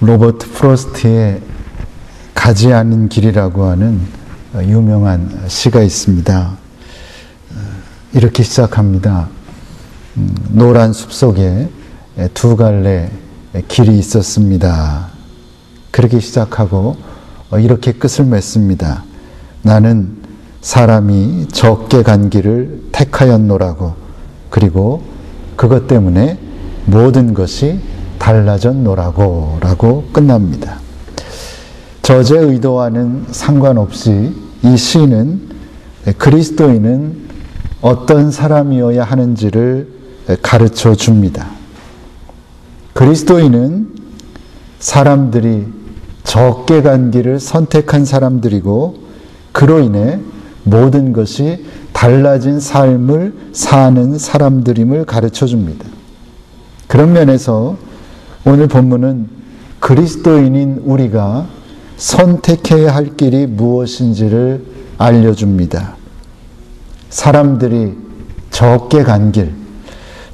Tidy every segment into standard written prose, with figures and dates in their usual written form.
로버트 프로스트의 가지 않은 길이라고 하는 유명한 시가 있습니다. 이렇게 시작합니다. 노란 숲속에 두 갈래 길이 있었습니다. 그렇게 시작하고 이렇게 끝을 맺습니다. 나는 사람이 적게 간 길을 택하였노라고, 그리고 그것 때문에 모든 것이 달라졌노라고 라고 끝납니다. 저자의 의도와는 상관없이 이 시는 그리스도인은 어떤 사람이어야 하는지를 가르쳐 줍니다. 그리스도인은 사람들이 적게 간 길을 선택한 사람들이고, 그로 인해 모든 것이 달라진 삶을 사는 사람들임을 가르쳐 줍니다. 그런 면에서 오늘 본문은 그리스도인인 우리가 선택해야 할 길이 무엇인지를 알려줍니다. 사람들이 적게 간 길,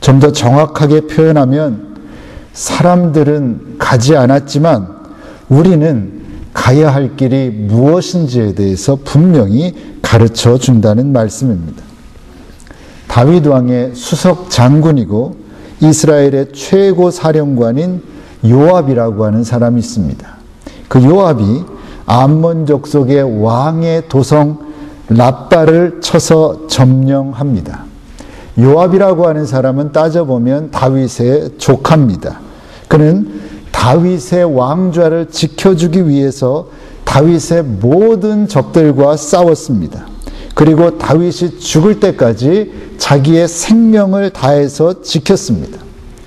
좀 더 정확하게 표현하면 사람들은 가지 않았지만 우리는 가야 할 길이 무엇인지에 대해서 분명히 가르쳐 준다는 말씀입니다. 다윗 왕의 수석 장군이고 이스라엘의 최고 사령관인 요압이라고 하는 사람이 있습니다. 그 요압이 암몬 족속의 왕의 도성 랍바를 쳐서 점령합니다. 요압이라고 하는 사람은 따져보면 다윗의 조카입니다. 그는 다윗의 왕좌를 지켜주기 위해서 다윗의 모든 적들과 싸웠습니다. 그리고 다윗이 죽을 때까지 자기의 생명을 다해서 지켰습니다.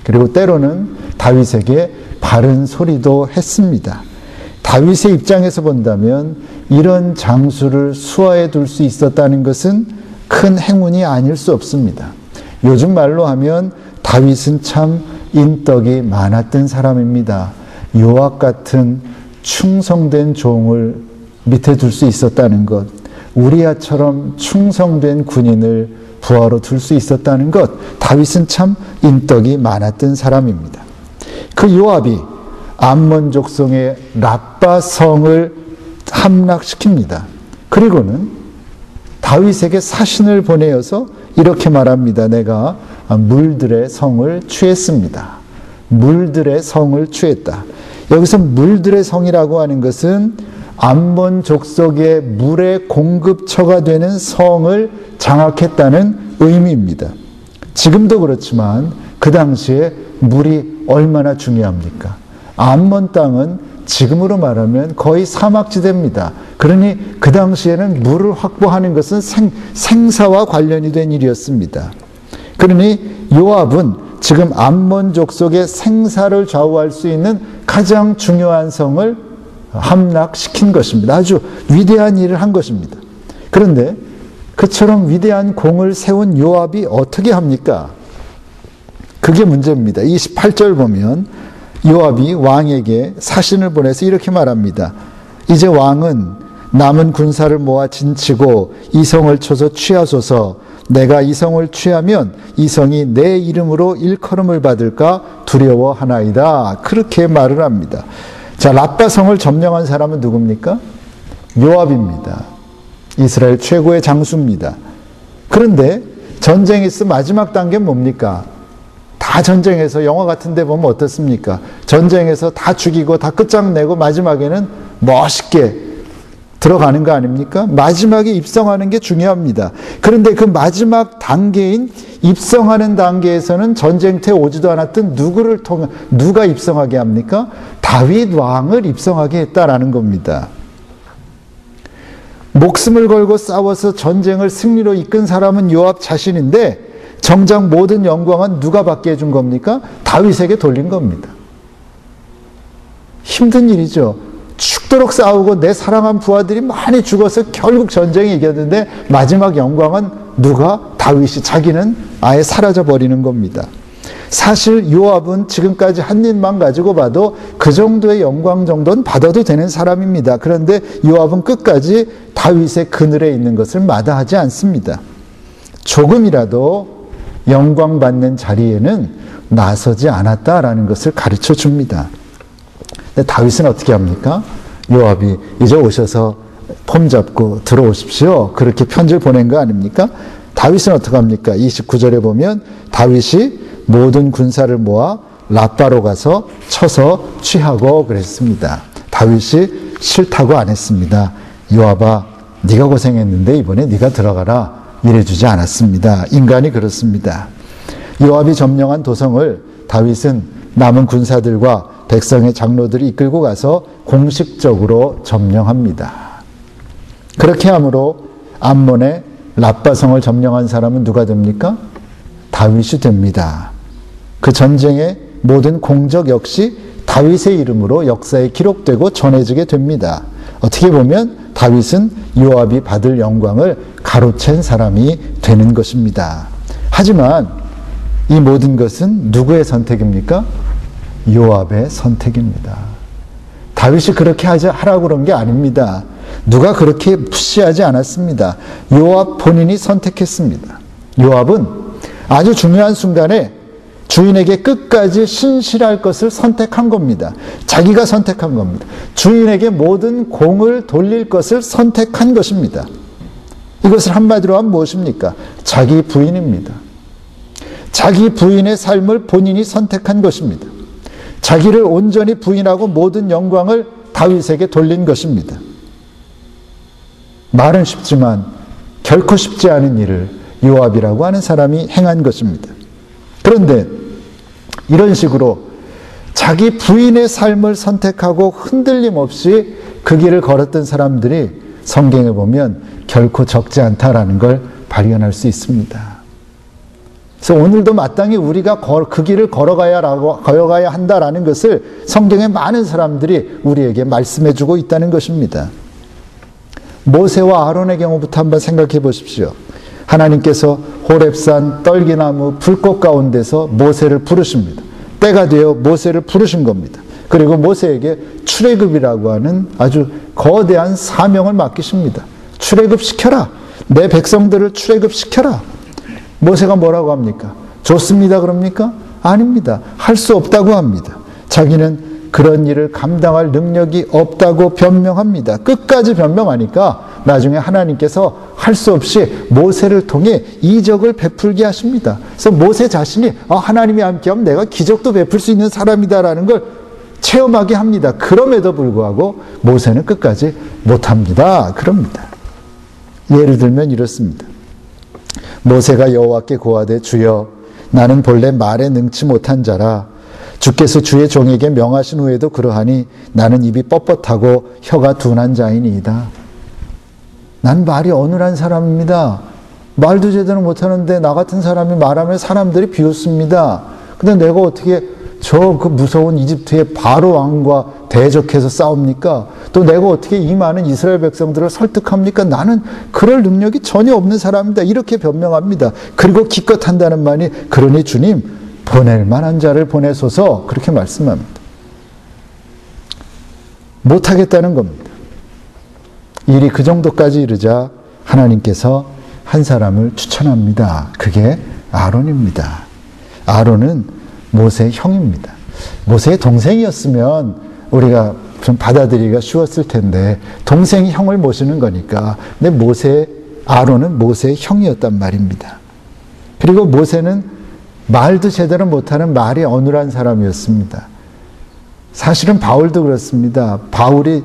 그리고 때로는 다윗에게 바른 소리도 했습니다. 다윗의 입장에서 본다면 이런 장수를 수하에 둘 수 있었다는 것은 큰 행운이 아닐 수 없습니다. 요즘 말로 하면 다윗은 참 인덕이 많았던 사람입니다. 요압 같은 충성된 종을 밑에 둘 수 있었다는 것, 우리야처럼 충성된 군인을 부하로 둘 수 있었다는 것, 다윗은 참 인덕이 많았던 사람입니다. 그 요압이 암몬 족속의 랍바 성을 함락시킵니다. 그리고는 다윗에게 사신을 보내어서 이렇게 말합니다. 내가 물들의 성을 취했습니다. 물들의 성을 취했다. 여기서 물들의 성이라고 하는 것은 암몬 족속의 물의 공급처가 되는 성을 장악했다는 의미입니다. 지금도 그렇지만 그 당시에 물이 얼마나 중요합니까? 암몬 땅은 지금으로 말하면 거의 사막지대입니다. 그러니 그 당시에는 물을 확보하는 것은 생사와 관련이 된 일이었습니다. 그러니 요압은 지금 암몬 족속의 생사를 좌우할 수 있는 가장 중요한 성을 함락시킨 것입니다. 아주 위대한 일을 한 것입니다. 그런데 그처럼 위대한 공을 세운 요압이 어떻게 합니까? 그게 문제입니다. 28절 보면 요압이 왕에게 사신을 보내서 이렇게 말합니다. 이제 왕은 남은 군사를 모아 진치고 이 성을 쳐서 취하소서. 내가 이 성을 취하면 이 성이 내 이름으로 일컬음을 받을까 두려워하나이다. 그렇게 말을 합니다. 자, 랍바 성을 점령한 사람은 누굽니까? 요압입니다. 이스라엘 최고의 장수입니다. 그런데 전쟁에서 마지막 단계는 뭡니까? 다 전쟁에서 영화 같은 데 보면 어떻습니까? 전쟁에서 다 죽이고 다 끝장내고 마지막에는 멋있게 들어가는 거 아닙니까? 마지막에 입성하는 게 중요합니다. 그런데 그 마지막 단계인 입성하는 단계에서는 전쟁터에 오지도 않았던 누가 입성하게 합니까? 다윗 왕을 입성하게 했다라는 겁니다. 목숨을 걸고 싸워서 전쟁을 승리로 이끈 사람은 요압 자신인데 정작 모든 영광은 누가 받게 해준 겁니까? 다윗에게 돌린 겁니다. 힘든 일이죠. 죽도록 싸우고 내 사랑한 부하들이 많이 죽어서 결국 전쟁에 이겼는데 마지막 영광은 누가? 다윗이. 자기는 아예 사라져버리는 겁니다. 사실 요압은 지금까지 한 일만 가지고 봐도 그 정도의 영광 정도는 받아도 되는 사람입니다. 그런데 요압은 끝까지 다윗의 그늘에 있는 것을 마다하지 않습니다. 조금이라도 영광받는 자리에는 나서지 않았다라는 것을 가르쳐 줍니다. 근데 다윗은 어떻게 합니까? 요압이 이제 오셔서 폼 잡고 들어오십시오. 그렇게 편지를 보낸 거 아닙니까? 다윗은 어떻게 합니까? 29절에 보면 다윗이 모든 군사를 모아 라빠로 가서 쳐서 취하고 그랬습니다. 다윗이 싫다고 안 했습니다. 요압아, 네가 고생했는데 이번에 네가 들어가라 이래주지 않았습니다. 인간이 그렇습니다. 요압이 점령한 도성을 다윗은 남은 군사들과 백성의 장로들이 이끌고 가서 공식적으로 점령합니다. 그렇게 함으로 암몬의 라빠성을 점령한 사람은 누가 됩니까? 다윗이 됩니다. 그 전쟁의 모든 공적 역시 다윗의 이름으로 역사에 기록되고 전해지게 됩니다. 어떻게 보면 다윗은 요압이 받을 영광을 가로챈 사람이 되는 것입니다. 하지만 이 모든 것은 누구의 선택입니까? 요압의 선택입니다. 다윗이 그렇게 하라고 그런 게 아닙니다. 누가 그렇게 푸시하지 않았습니다. 요압 본인이 선택했습니다. 요압은 아주 중요한 순간에 주인에게 끝까지 신실할 것을 선택한 겁니다. 자기가 선택한 겁니다. 주인에게 모든 공을 돌릴 것을 선택한 것입니다. 이것을 한마디로 하면 무엇입니까? 자기 부인입니다. 자기 부인의 삶을 본인이 선택한 것입니다. 자기를 온전히 부인하고 모든 영광을 다윗에게 돌린 것입니다. 말은 쉽지만 결코 쉽지 않은 일을 요압이라고 하는 사람이 행한 것입니다. 그런데 이런 식으로 자기 부인의 삶을 선택하고 흔들림 없이 그 길을 걸었던 사람들이 성경에 보면 결코 적지 않다라는 걸 발견할 수 있습니다. 그래서 오늘도 마땅히 우리가 그 길을 걸어가야 한다라는 것을 성경의 많은 사람들이 우리에게 말씀해주고 있다는 것입니다. 모세와 아론의 경우부터 한번 생각해 보십시오. 하나님께서 호렙산 떨기나무 불꽃 가운데서 모세를 부르십니다. 때가 되어 모세를 부르신 겁니다. 그리고 모세에게 출애굽이라고 하는 아주 거대한 사명을 맡기십니다. 출애굽시켜라. 내 백성들을 출애굽시켜라. 모세가 뭐라고 합니까? 좋습니다 그럽니까? 아닙니다. 할 수 없다고 합니다. 자기는 그런 일을 감당할 능력이 없다고 변명합니다. 끝까지 변명하니까 나중에 하나님께서 할 수 없이 모세를 통해 이적을 베풀게 하십니다. 그래서 모세 자신이 하나님이 함께하면 내가 기적도 베풀 수 있는 사람이다라는 걸 체험하게 합니다. 그럼에도 불구하고 모세는 끝까지 못합니다. 그럽니다. 예를 들면 이렇습니다. 모세가 여호와께 고하되 주여 나는 본래 말에 능치 못한 자라 주께서 주의 종에게 명하신 후에도 그러하니 나는 입이 뻣뻣하고 혀가 둔한 자이니이다. 난 말이 어눌한 사람입니다. 말도 제대로 못하는데 나 같은 사람이 말하면 사람들이 비웃습니다. 근데 내가 어떻게 그 무서운 이집트의 바로 왕과 대적해서 싸웁니까? 또 내가 어떻게 이 많은 이스라엘 백성들을 설득합니까? 나는 그럴 능력이 전혀 없는 사람입니다. 이렇게 변명합니다. 그리고 기껏 한다는 말이 그러니 주님 보낼 만한 자를 보내소서 그렇게 말씀합니다. 못하겠다는 겁니다. 일이 그 정도까지 이르자 하나님께서 한 사람을 추천합니다. 그게 아론입니다. 아론은 모세의 형입니다. 모세의 동생이었으면 우리가 좀 받아들이기가 쉬웠을 텐데 동생이 형을 모시는 거니까. 근데 아론은 모세의 형이었단 말입니다. 그리고 모세는 말도 제대로 못하는 말이 어눌한 사람이었습니다. 사실은 바울도 그렇습니다. 바울이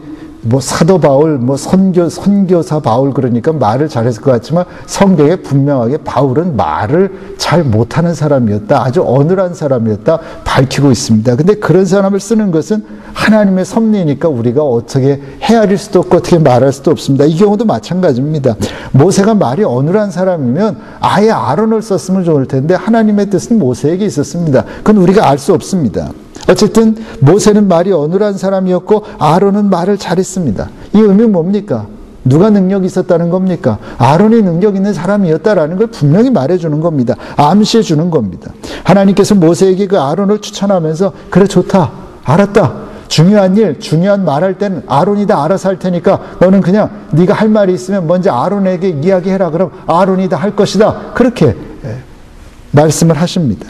사도 바울, 선교사 바울 그러니까 말을 잘했을 것 같지만 성경에 분명하게 바울은 말을 잘 못하는 사람이었다. 아주 어눌한 사람이었다. 밝히고 있습니다. 근데 그런 사람을 쓰는 것은 하나님의 섭리니까 우리가 어떻게 헤아릴 수도 없고 어떻게 말할 수도 없습니다. 이 경우도 마찬가지입니다. 모세가 말이 어눌한 사람이면 아예 아론을 썼으면 좋을 텐데 하나님의 뜻은 모세에게 있었습니다. 그건 우리가 알 수 없습니다. 어쨌든 모세는 말이 어눌한 사람이었고 아론은 말을 잘했습니다. 이 의미는 뭡니까? 누가 능력이 있었다는 겁니까? 아론이 능력 있는 사람이었다라는 걸 분명히 말해주는 겁니다. 암시해주는 겁니다. 하나님께서 모세에게 그 아론을 추천하면서 그래 좋다. 알았다. 중요한 일, 중요한 말할 때는 아론이 다 알아서 할 테니까 너는 그냥 네가 할 말이 있으면 먼저 아론에게 이야기해라. 그럼 아론이 다 할 것이다. 그렇게 말씀을 하십니다.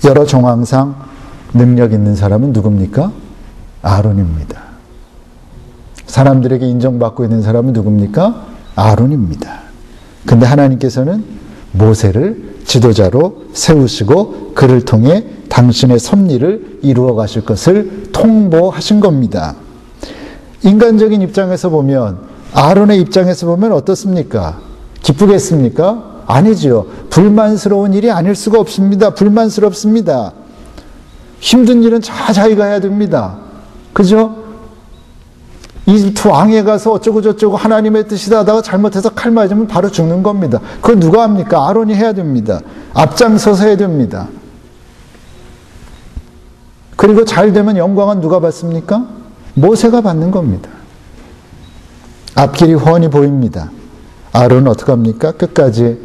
여러 정황상 능력 있는 사람은 누굽니까? 아론입니다. 사람들에게 인정받고 있는 사람은 누굽니까? 아론입니다. 근데 하나님께서는 모세를 지도자로 세우시고 그를 통해 당신의 섭리를 이루어 가실 것을 통보하신 겁니다. 인간적인 입장에서 보면, 아론의 입장에서 보면 어떻습니까? 기쁘겠습니까? 아니지요. 불만스러운 일이 아닐 수가 없습니다. 불만스럽습니다. 힘든 일은 자기가 해야 됩니다. 그죠? 이집트 왕에 가서 어쩌고 저쩌고 하나님의 뜻이다 하다가 잘못해서 칼 맞으면 바로 죽는 겁니다. 그거 누가 합니까? 아론이 해야 됩니다. 앞장서서 해야 됩니다. 그리고 잘 되면 영광은 누가 받습니까? 모세가 받는 겁니다. 앞길이 훤히 보입니다. 아론은 어떻게 합니까? 끝까지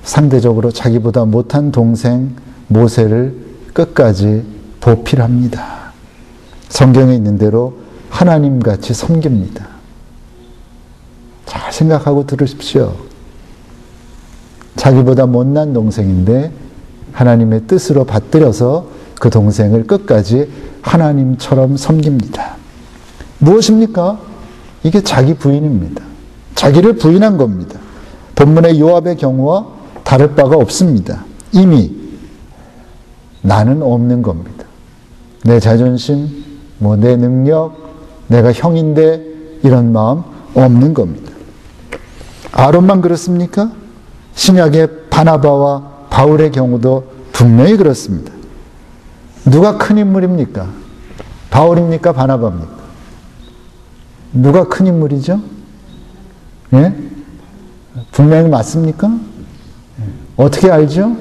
상대적으로 자기보다 못한 동생 모세를 끝까지 보필합니다. 성경에 있는 대로 하나님같이 섬깁니다. 잘 생각하고 들으십시오. 자기보다 못난 동생인데 하나님의 뜻으로 받들여서 그 동생을 끝까지 하나님처럼 섬깁니다. 무엇입니까? 이게 자기 부인입니다. 자기를 부인한 겁니다. 본문의 요압의 경우와 다를 바가 없습니다. 이미 나는 없는 겁니다. 내 자존심, 내 능력, 내가 형인데 이런 마음 없는 겁니다. 아론만 그렇습니까? 신약의 바나바와 바울의 경우도 분명히 그렇습니다. 누가 큰 인물입니까? 바울입니까? 바나바입니까? 누가 큰 인물이죠? 예? 분명히 맞습니까? 어떻게 알죠?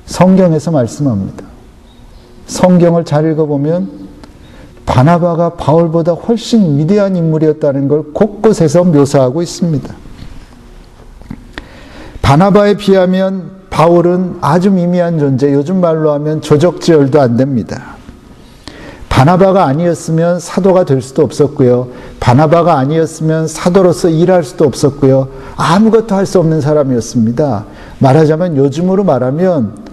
성경에서 말씀합니다. 성경을 잘 읽어보면 바나바가 바울보다 훨씬 위대한 인물이었다는 걸 곳곳에서 묘사하고 있습니다. 바나바에 비하면 바울은 아주 미미한 존재, 요즘 말로 하면 조적지열도 안 됩니다. 바나바가 아니었으면 사도가 될 수도 없었고요. 바나바가 아니었으면 사도로서 일할 수도 없었고요. 아무것도 할 수 없는 사람이었습니다. 말하자면 요즘으로 말하면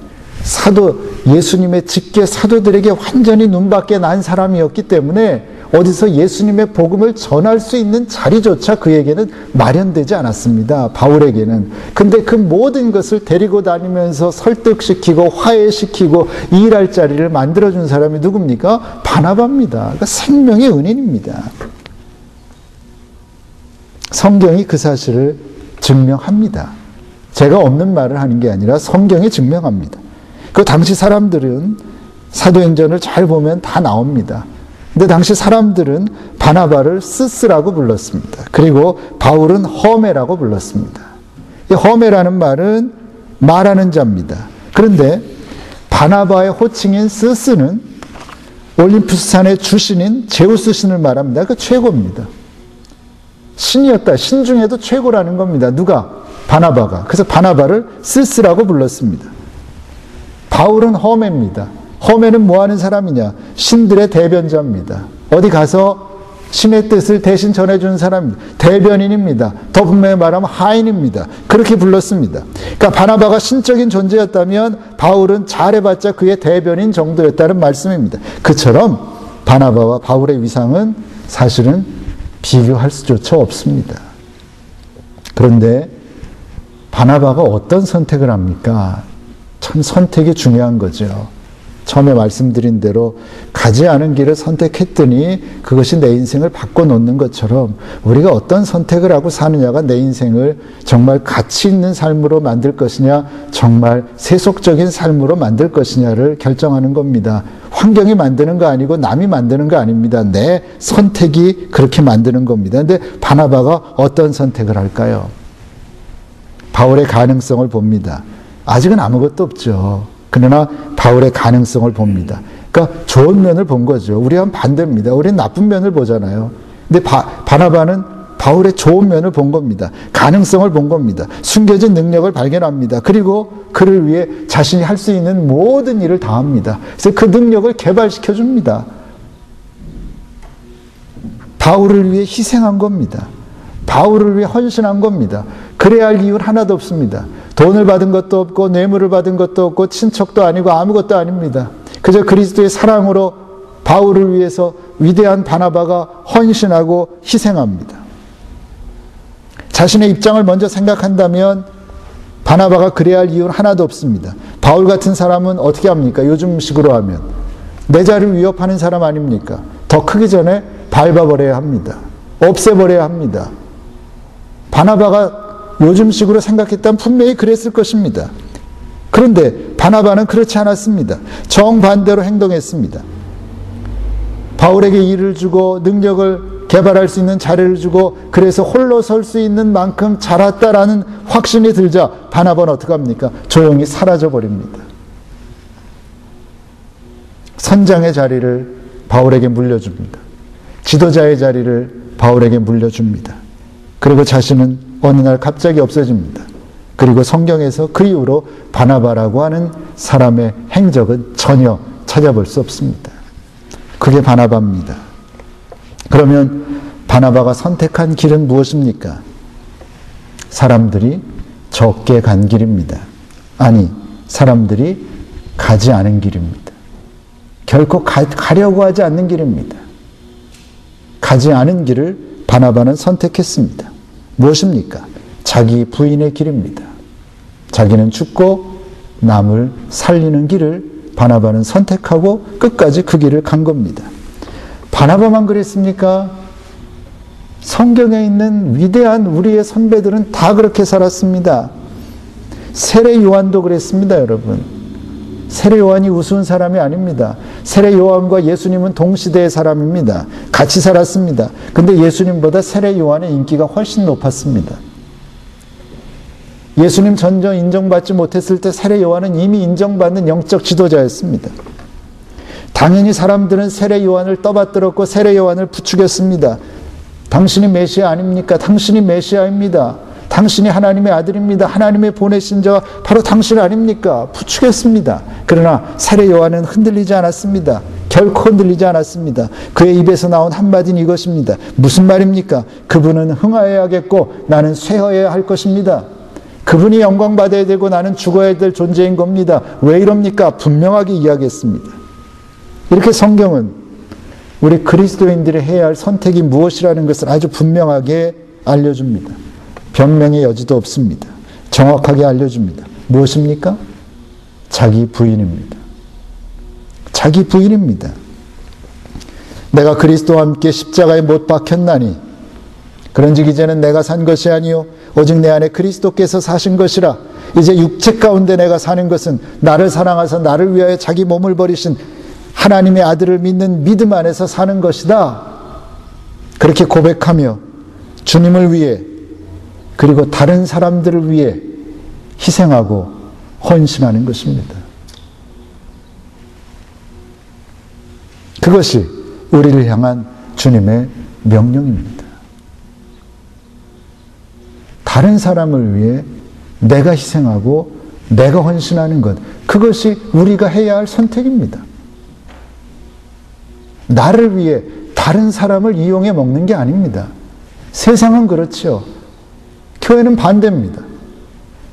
예수님의 직계 사도들에게 완전히 눈밖에 난 사람이었기 때문에 어디서 예수님의 복음을 전할 수 있는 자리조차 그에게는 마련되지 않았습니다. 바울에게는. 근데 그 모든 것을 데리고 다니면서 설득시키고 화해시키고 일할 자리를 만들어준 사람이 누굽니까? 바나바입니다. 그러니까 생명의 은인입니다. 성경이 그 사실을 증명합니다. 제가 없는 말을 하는 게 아니라 성경이 증명합니다. 그 당시 사람들은 사도행전을 잘 보면 다 나옵니다. 근데 당시 사람들은 바나바를 스스라고 불렀습니다. 그리고 바울은 허메라고 불렀습니다. 이 허메라는 말은 말하는 자입니다. 그런데 바나바의 호칭인 스스는 올림푸스산의 주신인 제우스 신을 말합니다. 그 최고입니다. 신이었다. 신 중에도 최고라는 겁니다. 누가? 바나바가. 그래서 바나바를 스스라고 불렀습니다. 바울은 허메입니다. 허메는 뭐 하는 사람이냐? 신들의 대변자입니다. 어디 가서 신의 뜻을 대신 전해주는 사람입니다. 대변인입니다. 더 분명히 말하면 하인입니다. 그렇게 불렀습니다. 그러니까 바나바가 신적인 존재였다면 바울은 잘해봤자 그의 대변인 정도였다는 말씀입니다. 그처럼 바나바와 바울의 위상은 사실은 비교할 수조차 없습니다. 그런데 바나바가 어떤 선택을 합니까? 참 선택이 중요한 거죠. 처음에 말씀드린 대로 가지 않은 길을 선택했더니 그것이 내 인생을 바꿔놓는 것처럼 우리가 어떤 선택을 하고 사느냐가 내 인생을 정말 가치 있는 삶으로 만들 것이냐, 정말 세속적인 삶으로 만들 것이냐를 결정하는 겁니다. 환경이 만드는 거 아니고 남이 만드는 거 아닙니다. 내 선택이 그렇게 만드는 겁니다. 근데 바나바가 어떤 선택을 할까요? 바울의 가능성을 봅니다. 아직은 아무것도 없죠. 그러나 바울의 가능성을 봅니다. 그러니까 좋은 면을 본 거죠. 우리와는 반대입니다. 우리는 나쁜 면을 보잖아요. 근데 바나바는 바울의 좋은 면을 본 겁니다. 가능성을 본 겁니다. 숨겨진 능력을 발견합니다. 그리고 그를 위해 자신이 할 수 있는 모든 일을 다 합니다. 그래서 그 능력을 개발시켜 줍니다. 바울을 위해 희생한 겁니다. 바울을 위해 헌신한 겁니다. 그래야 할 이유는 하나도 없습니다. 돈을 받은 것도 없고 뇌물을 받은 것도 없고 친척도 아니고 아무것도 아닙니다. 그저 그리스도의 사랑으로 바울을 위해서 위대한 바나바가 헌신하고 희생합니다. 자신의 입장을 먼저 생각한다면 바나바가 그래야 할 이유는 하나도 없습니다. 바울 같은 사람은 어떻게 합니까? 요즘식으로 하면 내 자리를 위협하는 사람 아닙니까? 더 크기 전에 밟아버려야 합니다. 없애버려야 합니다. 바나바가 요즘식으로 생각했다면 분명히 그랬을 것입니다. 그런데 바나바는 그렇지 않았습니다. 정반대로 행동했습니다. 바울에게 일을 주고 능력을 개발할 수 있는 자리를 주고 그래서 홀로 설 수 있는 만큼 자랐다라는 확신이 들자 바나바는 어떻게 합니까? 조용히 사라져버립니다. 선장의 자리를 바울에게 물려줍니다. 지도자의 자리를 바울에게 물려줍니다. 그리고 자신은 어느 날 갑자기 없어집니다. 그리고 성경에서 그 이후로 바나바라고 하는 사람의 행적은 전혀 찾아볼 수 없습니다. 그게 바나바입니다. 그러면 바나바가 선택한 길은 무엇입니까? 사람들이 적게 간 길입니다. 아니, 사람들이 가지 않은 길입니다. 결코 가려고 하지 않는 길입니다. 가지 않은 길을 바나바는 선택했습니다. 무엇입니까? 자기 부인의 길입니다. 자기는 죽고 남을 살리는 길을 바나바는 선택하고 끝까지 그 길을 간 겁니다. 바나바만 그랬습니까? 성경에 있는 위대한 우리의 선배들은 다 그렇게 살았습니다. 세례 요한도 그랬습니다, 여러분. 세례 요한이 우스운 사람이 아닙니다. 세례 요한과 예수님은 동시대의 사람입니다. 같이 살았습니다. 근데 예수님보다 세례 요한의 인기가 훨씬 높았습니다. 예수님 전혀 인정받지 못했을 때 세례 요한은 이미 인정받는 영적 지도자였습니다. 당연히 사람들은 세례 요한을 떠받들었고 세례 요한을 부추겼습니다. 당신이 메시아 아닙니까? 당신이 메시아입니다. 당신이 하나님의 아들입니다. 하나님의 보내신 자가 바로 당신 아닙니까? 부추겼습니다. 그러나 세례 요한은 흔들리지 않았습니다. 결코 흔들리지 않았습니다. 그의 입에서 나온 한마디는 이것입니다. 무슨 말입니까? 그분은 흥하여야겠고 나는 쇠하여야 할 것입니다. 그분이 영광받아야 되고 나는 죽어야 될 존재인 겁니다. 왜 이럽니까? 분명하게 이야기했습니다. 이렇게 성경은 우리 그리스도인들이 해야 할 선택이 무엇이라는 것을 아주 분명하게 알려줍니다. 변명의 여지도 없습니다. 정확하게 알려줍니다. 무엇입니까? 자기 부인입니다. 자기 부인입니다. 내가 그리스도와 함께 십자가에 못 박혔나니 그런즉 이제는 내가 산 것이 아니요 오직 내 안에 그리스도께서 사신 것이라. 이제 육체 가운데 내가 사는 것은 나를 사랑하사 나를 위하여 자기 몸을 버리신 하나님의 아들을 믿는 믿음 안에서 사는 것이다. 그렇게 고백하며 주님을 위해 그리고 다른 사람들을 위해 희생하고 헌신하는 것입니다. 그것이 우리를 향한 주님의 명령입니다. 다른 사람을 위해 내가 희생하고 내가 헌신하는 것, 그것이 우리가 해야 할 선택입니다. 나를 위해 다른 사람을 이용해 먹는 게 아닙니다. 세상은 그렇죠. 교회는 반대입니다.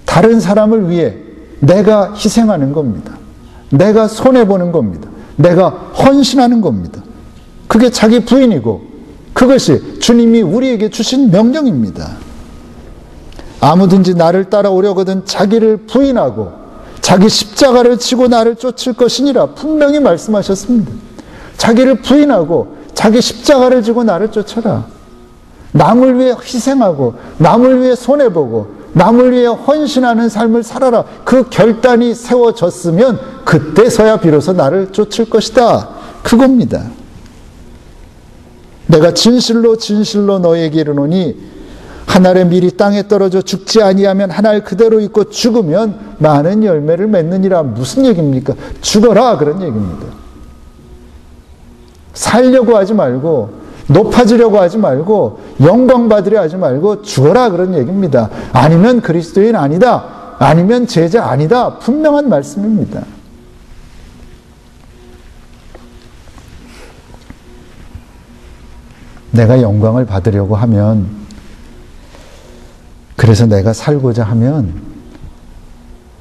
다른 사람을 위해 내가 희생하는 겁니다. 내가 손해보는 겁니다. 내가 헌신하는 겁니다. 그게 자기 부인이고 그것이 주님이 우리에게 주신 명령입니다. 아무든지 나를 따라오려거든 자기를 부인하고 자기 십자가를 지고 나를 쫓을 것이니라 분명히 말씀하셨습니다. 자기를 부인하고 자기 십자가를 지고 나를 쫓아라. 남을 위해 희생하고 남을 위해 손해보고 남을 위해 헌신하는 삶을 살아라. 그 결단이 세워졌으면 그때서야 비로소 나를 쫓을 것이다. 그겁니다. 내가 진실로 진실로 너에게 이르노니 한 알의 밀이 땅에 떨어져 죽지 아니하면 한 알 그대로 있고 죽으면 많은 열매를 맺느니라. 무슨 얘기입니까? 죽어라 그런 얘기입니다. 살려고 하지 말고 높아지려고 하지 말고 영광 받으려 하지 말고 죽어라 그런 얘기입니다. 아니면 그리스도인 아니다. 아니면 제자 아니다. 분명한 말씀입니다. 내가 영광을 받으려고 하면 그래서 내가 살고자 하면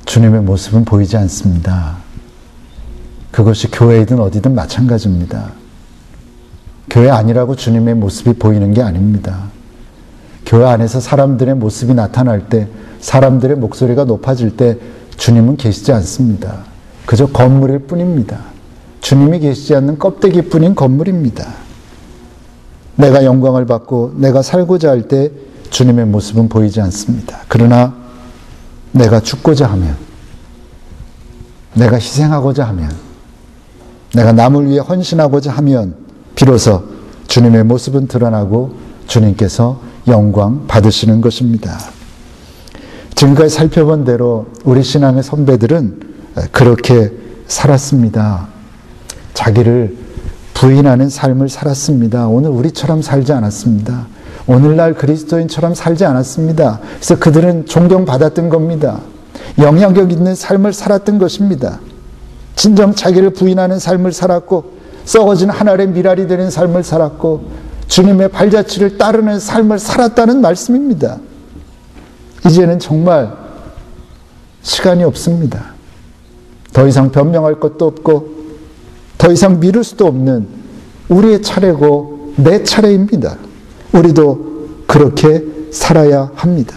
주님의 모습은 보이지 않습니다. 그것이 교회이든 어디든 마찬가지입니다. 교회 아니라고 주님의 모습이 보이는 게 아닙니다. 교회 안에서 사람들의 모습이 나타날 때, 사람들의 목소리가 높아질 때 주님은 계시지 않습니다. 그저 건물일 뿐입니다. 주님이 계시지 않는 껍데기뿐인 건물입니다. 내가 영광을 받고 내가 살고자 할 때 주님의 모습은 보이지 않습니다. 그러나 내가 죽고자 하면, 내가 희생하고자 하면, 내가 남을 위해 헌신하고자 하면 비로소 주님의 모습은 드러나고 주님께서 영광 받으시는 것입니다. 지금까지 살펴본 대로 우리 신앙의 선배들은 그렇게 살았습니다. 자기를 부인하는 삶을 살았습니다. 오늘 우리처럼 살지 않았습니다. 오늘날 그리스도인처럼 살지 않았습니다. 그래서 그들은 존경받았던 겁니다. 영향력 있는 삶을 살았던 것입니다. 진정 자기를 부인하는 삶을 살았고, 썩어진 한 알의 밀알이 되는 삶을 살았고, 주님의 발자취를 따르는 삶을 살았다는 말씀입니다. 이제는 정말 시간이 없습니다. 더 이상 변명할 것도 없고 더 이상 미룰 수도 없는 우리의 차례고 내 차례입니다. 우리도 그렇게 살아야 합니다.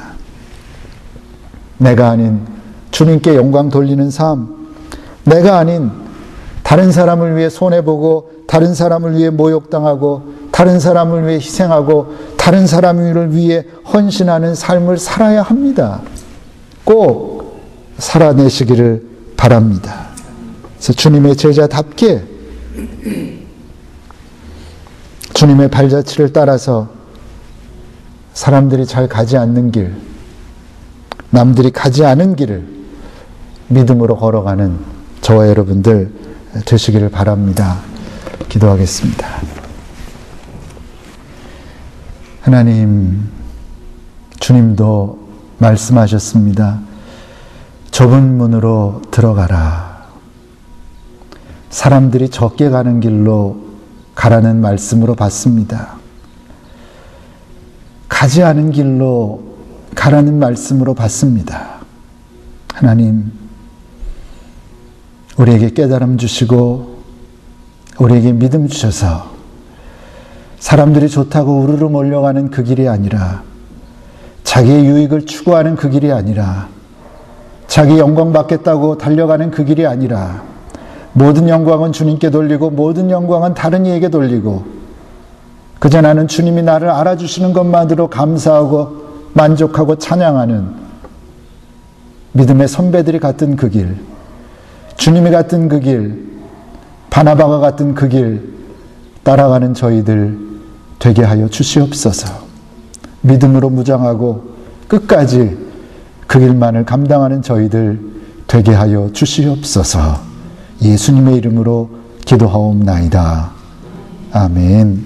내가 아닌 주님께 영광 돌리는 삶, 내가 아닌 다른 사람을 위해 손해보고 다른 사람을 위해 모욕당하고 다른 사람을 위해 희생하고 다른 사람을 위해 헌신하는 삶을 살아야 합니다. 꼭 살아내시기를 바랍니다. 그래서 주님의 제자답게 주님의 발자취를 따라서 사람들이 잘 가지 않는 길, 남들이 가지 않은 길을 믿음으로 걸어가는 저와 여러분들 되시기를 바랍니다. 기도하겠습니다. 하나님, 주님도 말씀하셨습니다. 좁은 문으로 들어가라. 사람들이 적게 가는 길로 가라는 말씀으로 봤습니다. 가지 않은 길로 가라는 말씀으로 봤습니다. 하나님, 우리에게 깨달음 주시고 우리에게 믿음 주셔서 사람들이 좋다고 우르르 몰려가는 그 길이 아니라, 자기의 유익을 추구하는 그 길이 아니라, 자기 영광 받겠다고 달려가는 그 길이 아니라, 모든 영광은 주님께 돌리고 모든 영광은 다른 이에게 돌리고, 그저 나는 주님이 나를 알아주시는 것만으로 감사하고 만족하고 찬양하는 믿음의 선배들이 갔던 그 길, 주님이 갔던 그 길, 바나바가 갔던 그 길 따라가는 저희들 되게 하여 주시옵소서. 믿음으로 무장하고 끝까지 그 길만을 감당하는 저희들 되게 하여 주시옵소서. 예수님의 이름으로 기도하옵나이다. 아멘.